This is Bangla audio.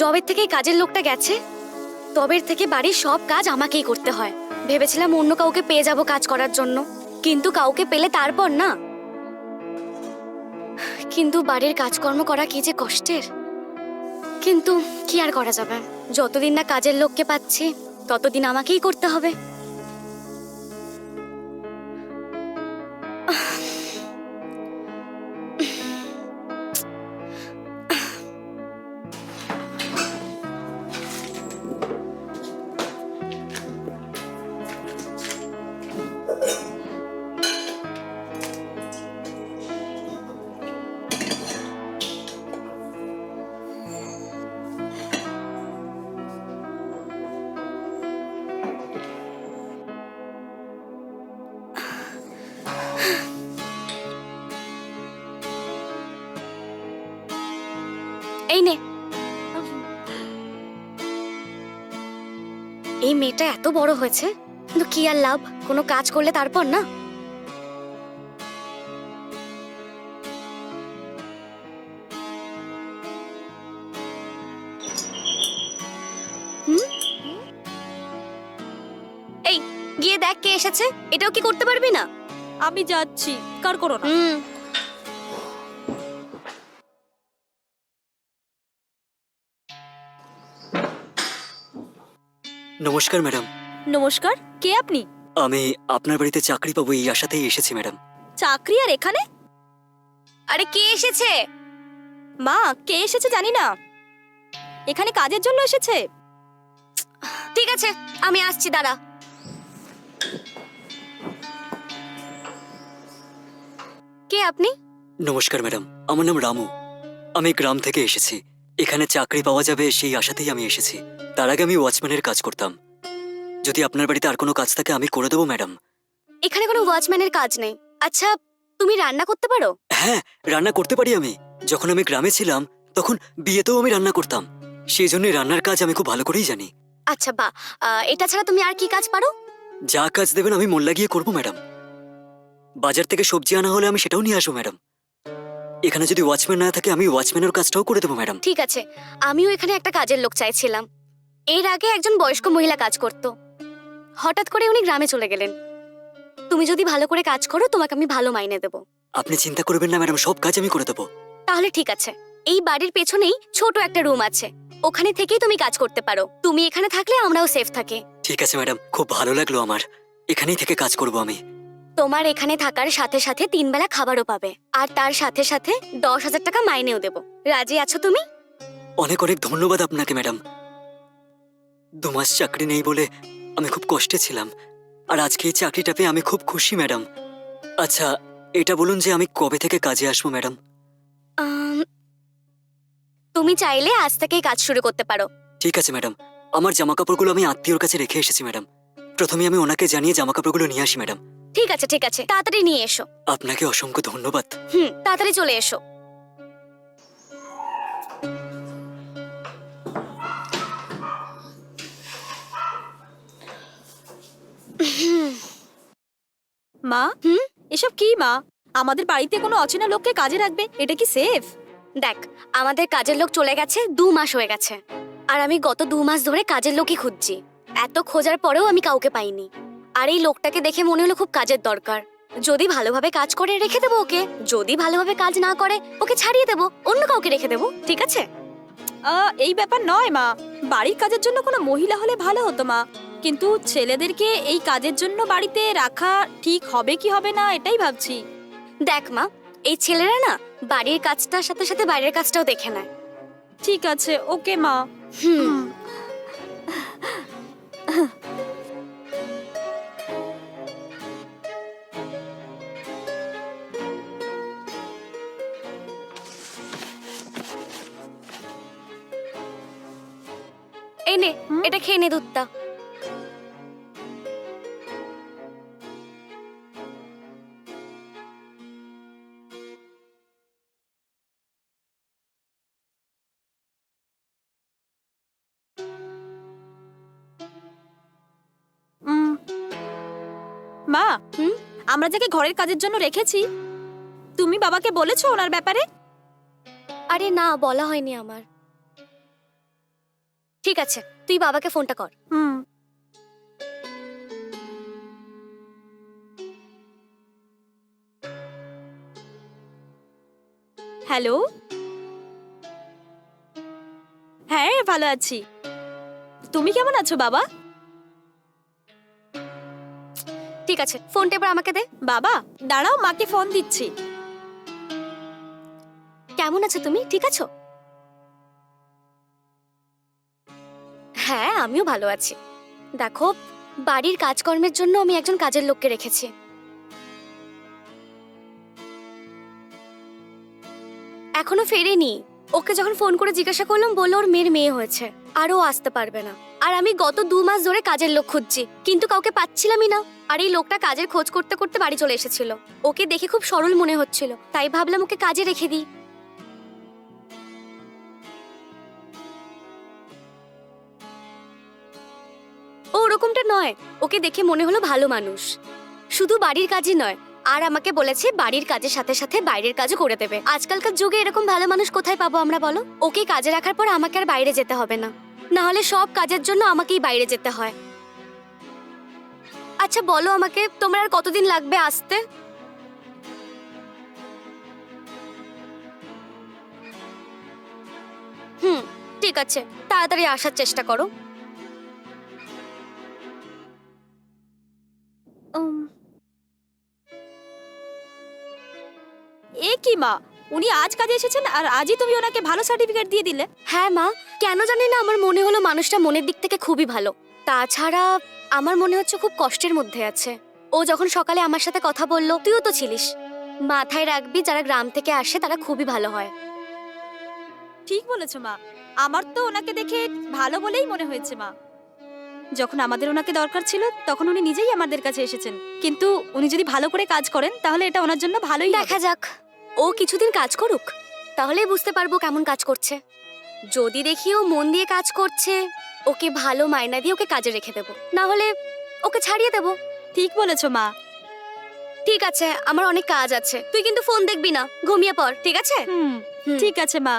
জবের থেকে কাজের লোকটা গেছে, তবের থেকে বাড়ির সব কাজ আমাকেই করতে হয়। ভেবেছিলাম অন্য কাউকে পেয়ে যাব কাজ করার জন্য, কিন্তু কাউকে পেলে তারপর না। কিন্তু বাড়ির কাজকর্ম করা কি যে কষ্টের। কিন্তু কি আর করা যাবে, যতদিন না কাজের লোককে পাচ্ছি ততদিন আমাকেই করতে হবে। এই নে, এই মেয়েটা এত বড় হয়েছে, কিন্তু কি আর লাভ, কোনো কাজ করলে তারপর না। এই গিয়ে দেখ কে এসেছে, এটাও কি করতে পারবি না? আমি যাচ্ছি, কার করো না। নমস্কার ম্যাডাম। নমস্কার, কে আপনি? আমি আপনার বাড়িতে চাকরি পাবো এই আশাতেই এসেছি ম্যাডাম। চাকরি আর এখানে? আরে কে এসেছে? মা, কে এসেছে জানি না, এখানে কাজের জন্য এসেছে। ঠিক আছে, আমি আসছি, দাঁড়া। কে আপনি? নমস্কার ম্যাডাম, আমার নাম রামু। আমি গ্রাম থেকে এসেছি, এখানে চাকরি পাওয়া যাবে সেই আশাতেই আমি এসেছি। তার আগে আমি ওয়াচম্যানের কাজ করতাম। যদি আপনার বাড়িতে আর কোনো কাজ থাকে আমি করে দেবো ম্যাডাম। এখানে কোনো ওয়াচম্যানের কাজ নেই। আচ্ছা, তুমি রান্না করতে পারো? হ্যাঁ, রান্না করতে পারি আমি। যখন আমি গ্রামে ছিলাম তখন বিয়েতেও আমি রান্না করতাম, সেই জন্যই রান্নার কাজ আমি খুব ভালো করেই জানি। আচ্ছা বাহ, এটা ছাড়া তুমি আর কি কাজ পারো? যা কাজ দেবেন আমি মন লাগিয়ে করবো ম্যাডাম। বাজার থেকে সবজি আনা হলে আমি সেটাও নিয়ে আসবো ম্যাডাম। এখানে যদি ওয়াচম্যান না থাকে আমি ওয়াচম্যানের কাজটাও করে দেবো ম্যাডাম। ঠিক আছে, আমিও এখানে একটা কাজের লোক চাইছিলাম। এর আগে একজন বয়স্ক মহিলা কাজ করত, হঠাৎ করে উনি গ্রামে চলে গেলেন। তুমি যদি ভালো করে কাজ করো তোমাকে আমি ভালো মাইনে দেবো। আপনি চিন্তা করবেন না ম্যাডাম, সব কাজ আমি করে দেবো। তাহলে ঠিক আছে, এই বাড়ির পেছনেই ছোট একটা রুম আছে, ওখানে থেকেই তুমি কাজ করতে পারো। তুমি এখানে থাকলে আমরাও সেফ থাকি। ঠিক আছে ম্যাডাম, খুব ভালো লাগলো আমার। এখানেই থেকে কাজ করব আমি। তোমার এখানে থাকার সাথে সাথে 3 বেলা খাবারও পাবে, আর তার সাথে সাথে 10,000 টাকা মাইনেও দেবো। রাজি আছো তুমি? অনেক অনেক ধন্যবাদ আপনাকে ম্যাডাম। 2 মাস চাকরি নেই বলে আমি খুব কষ্টে ছিলাম, আর আজকে এই চাকরিটা পেয়ে আমি খুব খুশি ম্যাডাম। আচ্ছা, এটা বলুন যে আমি কবে থেকে কাজে আসবো ম্যাডাম? তুমি চাইলে আজ থেকেই কাজ শুরু করতে পারো। ঠিক আছে ম্যাডাম, আমার জামা কাপড়গুলো আমি আত্মীয়র কাছে রেখে এসেছি ম্যাডাম। প্রথমে আমি ওনাকে জানিয়ে জামা কাপড়গুলো নিয়ে আসি ম্যাডাম। ঠিক আছে ঠিক আছে, তাড়াতাড়ি নিয়ে এসো। আপনাকে অসংখ্য ধন্যবাদ। তাড়াতাড়ি চলে এসো। মা, এসব কি মা? আমাদের বাড়িতে কোনো অচেনা লোককে কাজে রাখবে, এটা কি সেফ? দেখ, আমাদের কাজের লোক চলে গেছে 2 মাস হয়ে গেছে, আর আমি গত 2 মাস ধরে কাজের লোকই খুঁজছি। এত খোঁজার পরেও আমি কাউকে পাইনি। আর এই লোকটাকে দেখে মনে হলো খুব কাজের দরকার। যদি ভালোভাবে কাজ করে রেখে দেবো ওকে, যদি ভালোভাবে কাজ না করে ওকে ছাড়িয়ে দেবো, অন্য কাউকে রেখে দেবো। ঠিক আছে? এই ব্যাপার নয় মা, বাড়ির কাজের জন্য কোনো মহিলা হলে ভালো হতো মা, কিন্তু ছেলেদেরকে এই কাজের জন্য বাড়িতে রাখা ঠিক হবে কি হবে না এটাই ভাবছি। দেখ মা, এই ছেলেরা না বাড়ির কাজটার সাথে সাথে বাইরের কাজটাও দেখে নেয়। ঠিক আছে, ওকে মা। এই নে, এটা খেয়ে নে দুধটা। মা, আমরা যাকে ঘরের কাজের জন্য রেখেছি, তুমি বাবাকে বলেছো ওনার ব্যাপারে? আরে না, বলা হয়নি আমার। ঠিক আছে, তুই বাবাকে ফোনটা কর। হুম। হ্যালো। হ্যাঁ, ভালো আছি। তুমি কেমন আছো বাবা? ঠিক আছে, ফোনটা এবার আমাকে দে। বাবা দাঁড়াও, মাকে ফোন দিচ্ছি। কেমন আছো তুমি? ঠিক আছো? হ্যাঁ, আমিও ভালো আছি। দেখো, বাড়ির কাজকর্মের জন্য আমি একজন কাজের লোককে রেখেছি। এখনো ফেরেনি। ওকে যখন ফোন করে জিজ্ঞাসা করলাম, বললো ওর মেয়ের মেয়ে হয়েছে আর ও আসতে পারবে না। আর আমি গত 2 মাস ধরে কাজের লোক খুঁজছি, কিন্তু কাউকে পাচ্ছিলামই না। আর এই লোকটা কাজের খোঁজ করতে করতে বাড়ি চলে এসেছিল। ওকে দেখে খুব সরল মনে হচ্ছিল, তাই ভাবলাম ওকে কাজে রেখে দিই। ও ওরকমটা নয়, ওকে দেখে মনে হলো ভালো মানুষ। শুধু বাড়ির কাজই নয়, আর আমাকে বলেছে বাড়ির কাজের সাথে সাথে বাইরের কাজও করে দেবে। আজকালকার যুগে এরকম ভালো মানুষ কোথায় পাবো আমরা, বলো? ওকে কাজে রাখার পর আমাকে আর বাইরে যেতে হবে না, না হলে সব কাজের জন্য আমাকেই বাইরে যেতে হয়। আচ্ছা বলো আমাকে, তোমার আর কতদিন লাগবে আসতে? হুম, ঠিক আছে, তাড়াতাড়ি আসার চেষ্টা করো। উম, এ কি মা, উনি আজ কাজে এসেছেন আর আজই তুমি ওনাকে ভালো সার্টিফিকেট দিয়ে দিলে? হ্যাঁ মা, কেন জানি না আমার মনে হলো মানুষটা মনের দিক থেকে খুবই ভালো। তাছাড়া আমার মনে হচ্ছে খুব কষ্টের মধ্যে আছে। ও যখন সকালে আমার সাথে কথা বললো, তুইও তো ছিলিস। মাথায় রাখবি, যারা গ্রাম থেকে আসে তারা খুবই ভালো হয়। ঠিক বলেছো মা, আমার তো ওনাকে দেখে ভালো বলেই মনে হয়েছে মা। যখন আমাদের ওনাকে দরকার ছিল তখন উনি নিজেই আমাদের কাছে এসেছেন, কিন্তু উনি যদি ভালো করে কাজ করেন তাহলে এটা ওনার জন্য ভালোই হবে। দেখা যাক, ও কিছুদিন কাজ করুক, তাহলেই বুঝতে পারবো কেমন কাজ করছে। যদি দেখি ও মন দিয়ে কাজ করছে, ওকে ভালো মাইনা দিয়ে ওকে কাজে রেখে দেবো, না হলে ওকে ছাড়িয়ে দেবো। ঠিক বলেছো মা। ঠিক আছে, আমার অনেক কাজ আছে, তুই কিন্তু ফোন দেখবি না, ঘুমিয়ে পড়, ঠিক আছে? হুম, হুম। ঠিক আছে মা।